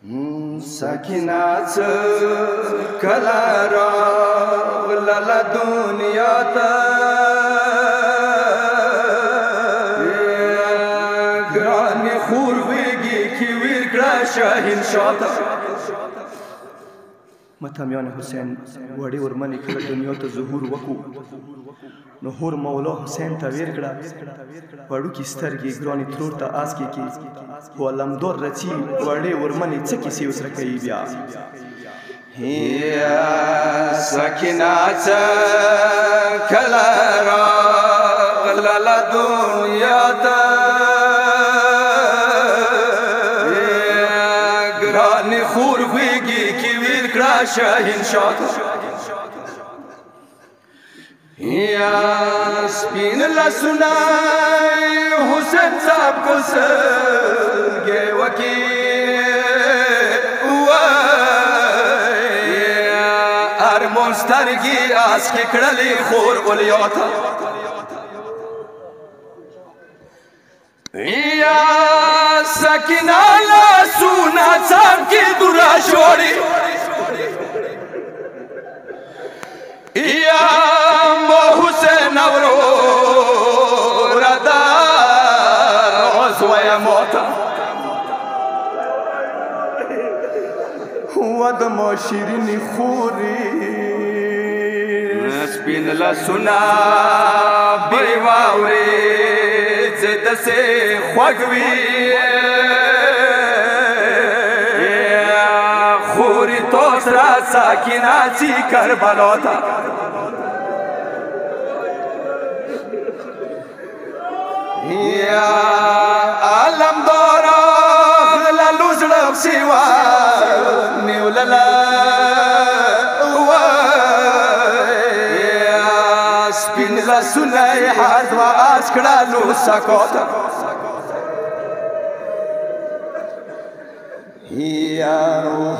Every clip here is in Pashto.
سکینه څه کله راغله دنیا ته ګرانې خور ویږي کې ویر کړه شاهین شاته متامیان حسین وړې ورمنې کله دنیا ته ظهور وکړو نو هور مولا حسین ته ویر کړه وړوکې سترګې ګرانې ترور ته آس کې خو علمدار رچي وړې ورمنې څه کیسې ورسره کوي بیا سکینه څه کله راغله دنیا ته ګرانې خور ویږي کې ویر کړه شاهین شاته سپین لاسونه حسین صاحب کو سلګې وکي ارمون سترګې آس کې کړلې خور اولیا ته سکینه لاسونه څام کې دورا شوړي حسین ورور دا عضوه موتا و د ماشیرینی خوری سپین لاسونه بې واورې زه دسې خوږ وي خوري تو سره سکینه چې کربلا ته علمدارا غلالو زړه سیوا نیولله سپین لاسونه یې حضوه آس کړه لو سکو ته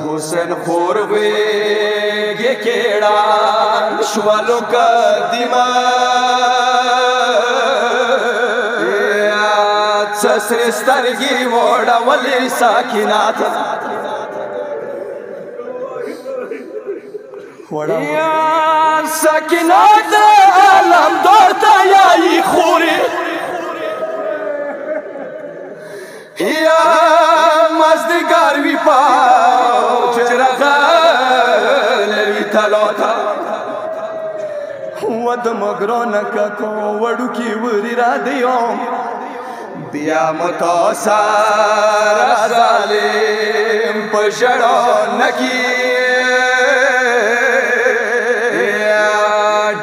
حسین خور غېږې کېړه شولو قدیمه سسرې سترګې وړولې سکینه ته سکینه د علمدار ته یایي خورې مازدیګر وي پاو چې راغلی وي تلو ته و د مګرانه ککو وړوکي وري را دیوم بیا متاثر ظالم په ژړو نکي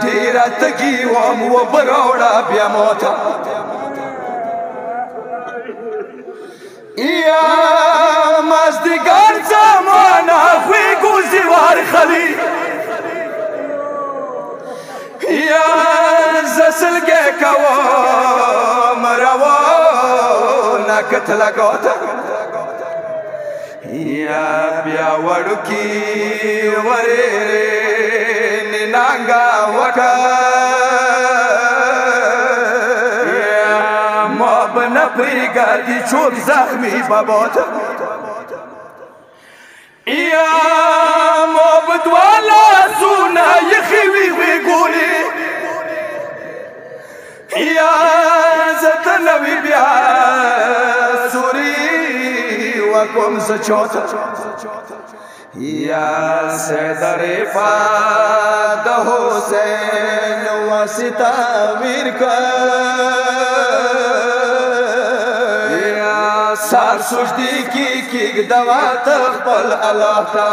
ډېره تږي وم اوبه راوړه بیا موته مازدیګر زمانه خوږو زیوار خلي زه سلګۍ کوم روانه کتله ګوته بیا وړوکي ورېرې ننګه وکه ما به نه پرېږدي چوک زخمي بابا ته ما به دوه لاسونه یخي وي غېږولې زه ته نوي بیا سوري وکوم زه چوته سید رفعت د حسین واسطه ویر کړ سار سجدې کې کېږدوه ته خپل الله ته